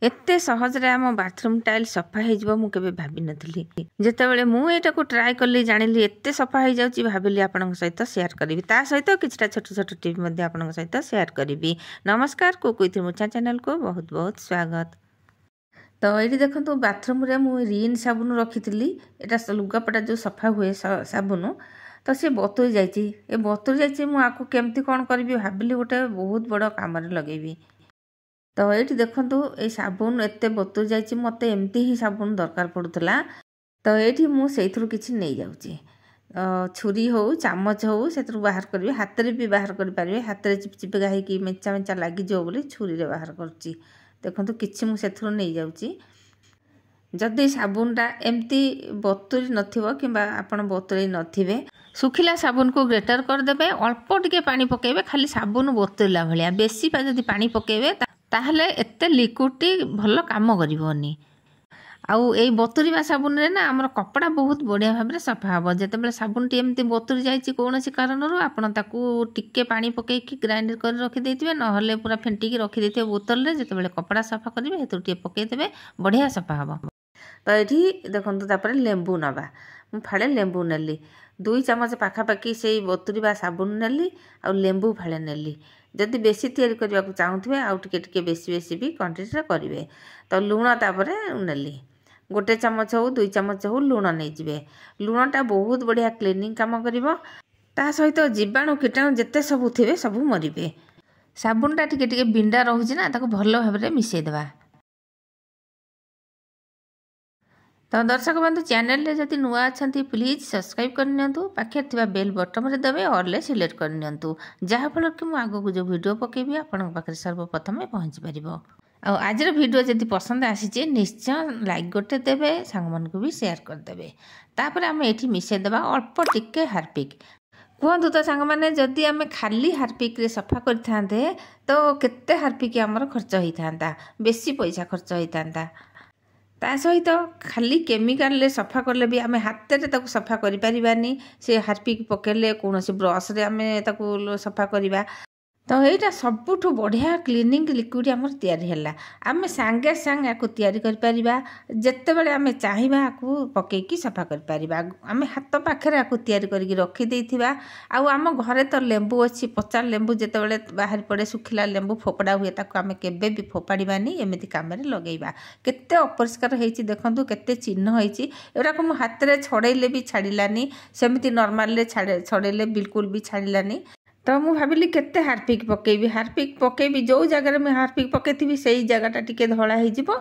एते सहजरे आम bathroom tile सफा हो मु केबे भाबी नथिली जेतेबेले मु एटा को ट्राई करली जानिली एते सफा हो जाउची भाबिली आपनक सहित शेयर करबी ता सहित किछटा छोट छोट टिप मध्ये आपनक सहित शेयर करबी। नमस्कार कुकुइथि मुछा चैनल को बहुत बहुत स्वागत। तो ये देखो बाथरूम रे मु रिन साबुन रखी एटा लुगापटा जो सफा हुए साबुन तो सी बतुरी जाइए ए बतुरी जाइए मुझे केमती कौन करी भाविली गोटे बहुत बड़ कम लगेबी। तो ये देखु ये साबुन एत बतुरी जाइए मत एमती ही साबुन दरकार पड़ूला। तो ये मुझे किसी नहीं जाऊँगी छुरी हो चामच हो से बाहर करेंगे हाथ में भी बाहर करें हाथ में चिपचिपका होगी मेचा मेचा लगिज बोली छुरी रे बाहर करुच्ची। देखो किसी मुझे नहीं जाऊँगी जदि साबुनटा एमती बतुरी नथिबो किंबा आपण बतुरी नथिबे सुखिला साबुन को ग्रेटर करदेबे अल्प टिके पानी पकेबे खाली साबुन बतुरला भलिया बेसी जदि पानी पकेबे ताहले एते लिक्विडटी भल काम करिवोनी। आउ ए बतुरीवा साबुन रे ना हमर कपड़ा बहुत बढ़िया भाव में सफा हम जितेबाला साबुन टी एमती बतुरी जाइए कौन कारणरू आपड़ ताकू टिके पानी पकईकि ग्राइंडर कर रखिदे ना पूरा फेंटिकी रखिदे बोतल रे जितेबाला कपड़ा सफा करेंगे हेतु टे पकईदेवे बढ़िया सफा हम। तो ये देखो लेंबू नवा मु फाड़े लेंबू नेली 2 चामच पाखापाखि से बतुरीवा साबुन नेली आ लेंबू फाड़े नेली जदि बेसी तैयारी करने को चाहूथे आउ टिके बेसी बेसी भी क्वांटिटी करेंगे। तो लुण तापर नेली 1 चामच हो 2 चामच हो लुण नहीं जाए लुणटा बहुत बढ़िया क्लीनिंग काम करिवो ता सहित जीवाणु कीटाणु जिते सबू थे सबू मरबे। साबुनटा टिके बिंडा रोचे ना ताको भल भाव में मिसेदेवा। तो दर्शक बंधु चैनल रे जदि नुआ अच्छा प्लीज सब्सक्राइब करनियंतु पाखे थिबा बेल बटन रे दबे ऑल सिलेक्ट करनियंतु जहाँ फल कि मु आगो जो वीडियो पकेबी आपन पाखे सर्वप्रथम पहुँची पारिबो। आज वीडियो जदि पसंद आसी निश्चय लाइक गोटे देवे सांग मन को भी शेयर करदेवे। तापर आम ये मिसेदेवा अल्प टिके हार्पिक कहतु तो सांग मैंने जदि आम खाली हार्पिक रे सफा करते तो केते हार्पिक आमर खर्च होता बेसी पैसा खर्च होता ता सहित खाली केमिकाल सफा कले भी आम हाथ में सफा करें से हार्पिक पकेले कौन ब्रश रे आम सफा करवा। तो यहाँ सबुठ बढ़िया क्लीनिंग लिक्विड आमर तैयारी है आम सांगे सांग या तैयारी करें जिते बड़े आम चाहिए आपको पकईकी सफा करें आम हाथ पाखे आपको तैयारी करके रखीदे आम घरे तो लेंबू अच्छी पचा लेंबू जिते बड़े बाहर पड़े सुखिला लेंबू फोपड़ा हुए ताको आम केबे भी फोपाड़ानी एमती कम लगेगा केते अपरिष्कार होती देखूँ केते चिन्ह होती एगुड़ाक मु हाथ में छड़ेले भी छाड़ानी सेमती नॉर्मल छड़ेले बिल्कुल भी छाड़ानी। तो मु भाविली केते हार्पिक पकेबी जो जगह में हार्पिक पकईथी से जगहटा टिके धला हो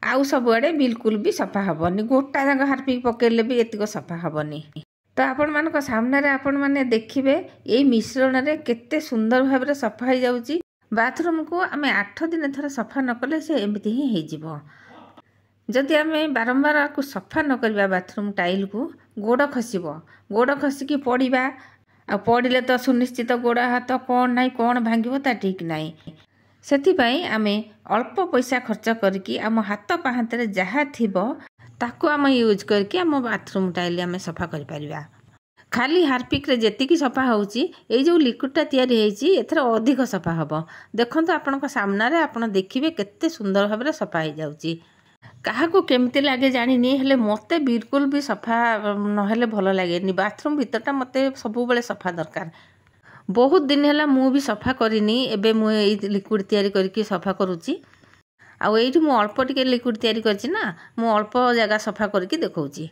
आउ सबुआड़े बिल्कुल भी सफा हेनी गोटा जगह हार्पिक पकेले भी एतिक सफा हेनी। तो आपण मान सामने आपण मैंने देखिए यही मिश्रण रे केते सुंदर भाव में सफा हो जाउची। बाथरूम को आम 8 दिन थर सफा न कले से एमती ही हो जदि आम बारंबार आपको सफा न करवा बाथरूम टाइल को गोड़ खसिकी पड़ा आ पड़े तो सुनिश्चित गोड़ हाथ कौन ना कौन भांगो ता ठीक नाई से आम अल्प पैसा खर्च करके आम हाथ पाहांते जहाँ थी ताकू आम यूज करके आम बाथरूम टाइल आम सफा कर खाली हार्पिक रे जेतिकी सफा होची ए जो लिक्विडटा तैयारी होईची एथर अधिक सफा हबो। देखंतु आपनका सामना रे आपण देखिबे केते सुंदर भाव में सफा हो जाउची क्या केमती लगे जानी हेले मते बिल्कुल भी सफा नहेले भल लगे बाथरूम भीतरटा मते सबु बेले सफा दरकार। बहुत दिन है मु भी सफा करनी एबे मु लिक्विड तैयारी करके सफा करुच्ची आउ ये मु अल्प टिके लिक्विड तैयारी करछि ना मु अल्प जगह सफा करके देखौची।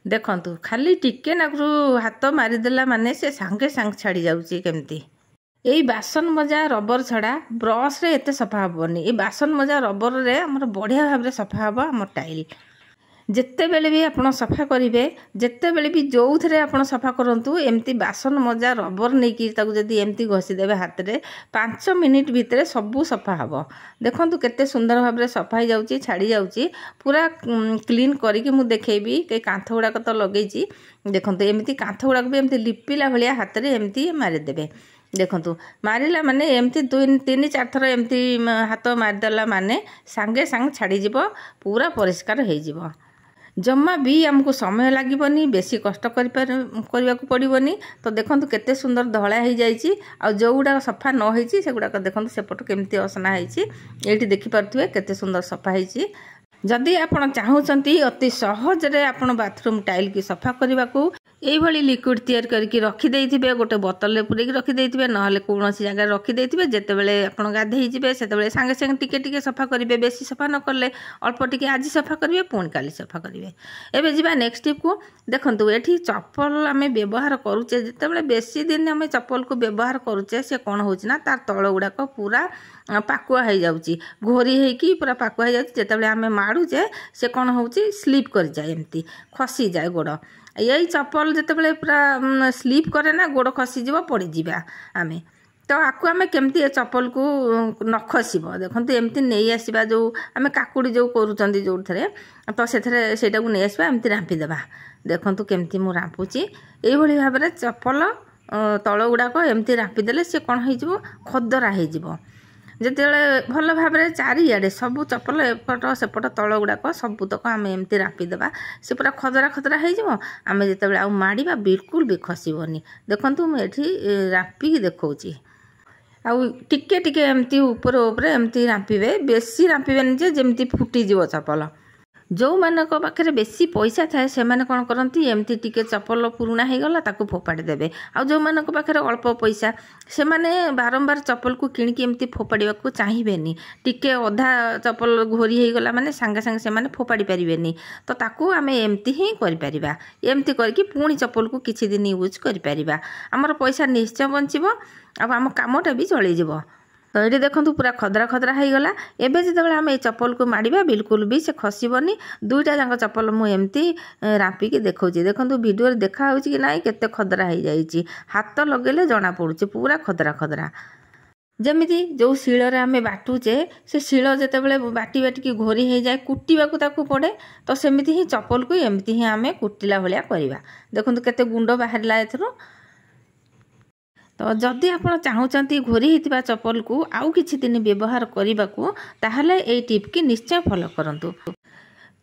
देखंतु खाली टिके नाकरू हाथ मारिदेला माने से सांगे सांग छाड़ी जाउची केमती यही बासन मजा रबर छड़ा ब्रश रे एते सफा हेनी बासन मजा रबर रे हमर बढ़िया भाव में सफा हम आम टाइल जिते बेले भी आप सफा करेंगे जिते बेले भी जो थे आप सफा करूँ एमती बासन मजा रबर नहीं जदि एमती घसीदेवे हाथ में 5 मिनिट भितर सबू सफा हम। देखो केते सुंदर भाव में सफा हो जाऊँगी छाड़ी जाऊँगी पूरा क्लीन करके मुझे देखी कई कांथ गुड़ाक तो लगे देखो एमती कांथ गुड़ाक भी एमती लिपिला भाया हाथ में एमती मारिदेवे। देखंतु मारिला माने एमती 2-3-4 थर एमती हाथ मारिदेला माने सांगे सांग छाड़ी जीव पूरा परिष्कार हो जीव। जम्मा भी आमको समय लगे बेसी कष्ट करने पड़ोनी। तो देखो केते सुंदर धड़ा हो जाइए आ जो गुड़ा सफा न होती से गुड़ाक देखो सेपट केमती असना होती ये देखिपे केते सुंदर सफा होती। जदि आपण चाहूँगी अति सहजरे आपण बाथरूम टाइल की सफा करने को यही लिक्विड तैयार करके रखिदे गोटे बोतल पूरे रखिदे ना कौन जगह रखिदे जितेबले आप गाधे से सांगे सांगे टिके टिके सफा करेंगे बेसी सफा न कले अल्प टिके आज सफा करेंगे पुणी काली सफा करेंगे। एवं जा नेक्स्ट टिप को देखो ये चप्पल आम व्यवहार करुचे जिते बेसी दिन आम चप्पल को व्यवहार करुचे से कौन होना तार तल गुड़ाक पूरा पाकुआ हो जाऊँगी घोरी होगी पूरा पाकुआ हो जाते आम माड़ुचे से कौन हो स्लीप कर जाए एमती खसी जाए गोड़ यही चप्पल जितेबाला पूरा स्लीप करे ना गोड़ खसीज पड़ीजा आम तो आपको आम केमती चप्पल को न खसब देखो एमती नहीं आसवा जो आम काकुड़ी जो करूँ जो थे तो से नहीं आसवा एमती रांपिदेवा देखो केमती मुझे रांपुची यही भाव में चप्पल तल गुड़ाक एमती रांपिदेले सी कौन हो खदरा हो जिते भल भाव में चारिड़े सब चप्पल एपट सेपट तल गुड़ाक सबुतक आम एमती रांपिदेवा से पूरा खदरा खदरा होमें जिते आ माड़ा बिल्कुल भी खसबनी। देखो मुझे रांपिकी देखी आउ टिके टिके एमती ऊपर ऊपर एमती रांपिबे बेसी रांपिबेनि जे जेमती फुटीजिवो चप्पल। जो मानक पाखे बेसी पैसा थाए से माने कौन करती एमती टिके चप्पल पुराणा हो गला ताकू फोपाड़ी देबे आ जो मानक पाखे अल्प पैसा से माने बारंबार चप्पल को किणिकी एमती फोपाड़ा को चाहिए टिके अधा चप्पल घोरी हो गला माने सांगे सांगे से माने फोपाड़ी पारिबेनी तो ताकू आमे एमती ही करि परिबा एमती करके पुणी चप्पल को किछि दिन यूज करि परिबा हमर पैसा निश्चय बंचिबो आ आम कामटा भी चली जिवो। तो ये देखो पूरा खदरा खदरा हो गला एवं जो आम ये चप्पल को माड़ा बिल्कुल भी से खसबनी दुईटा जाक चप्पल मुझे रांपिकी देखा देखो वीडियो देखा कि ना केते खदरा हो जाइए हाथ लगे जना पड़ुचे पूरा खदरा खदरा जमीती जो शिଳରେ आम बाटुचे से शिଳ जितेबाला बाटी बाटिकी घोरी हो जाए कुटिबाकू ताकू पड़े तो सेमिति ही चप्पल को एमती ही आम कुटिला भाया करवा देखो केते गुंड बाहरला एथरो। तो जदि आप चाहूँगी घोरी होता चप्पल को आउ किछि दिन व्यवहार करने को ताहले ये टिप की निश्चय फॉलो करंतु।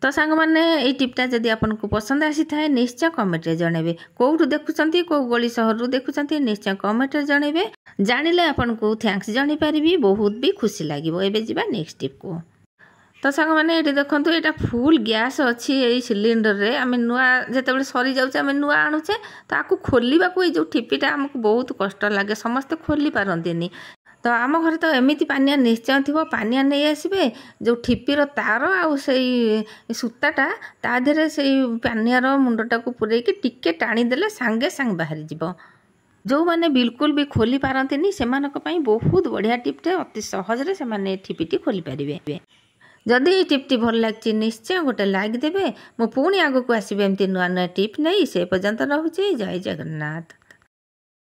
तो सांग मैंने ये टिप्टा जदि आपको पसंद आसी थाए निश्चय कमेंट रे जणेबे कोउठु देखुचंती को गली सहरु देखुचंती निश्चय कमेंट रे जणेबे जानिले आपनको थैंक्स जणी पारिबी बहुत भी खुशी लागिवो। एबे जिबा नेक्स्ट टिप को। तो सांग मैंने ये देखो यहाँ फुल गैस अच्छी यही सिलिंडर रे आम नुआ जिते सरी जाऊे आम नुआ आणुचे तो आपको खोलने को जो ठिपीटा आमको बहुत कष्ट लगे समस्ते खोली पारंती तो आम घर तो एमती पानिया निश्चय थी पानिया नहीं आसबे जो ठिपीर तार आउ सूताटा ता देहरे से पानियार मुंडटा को पूरेकी टिके टाणीदेले सांगे सांगे बाहरी जीव जो मैंने बिल्कुल भी खोली पारंती से बहुत बढ़िया टिप्टे अति सहजरे से ठिपीटी खोली पारे। जदि ये टिप्टी भल लगी निश्चय गोटे लाइक देवे मु पुणी आगक आसबे एमती नुआ नुआ टिप नहीं से पर्यंत रहुचे जय जगन्नाथ।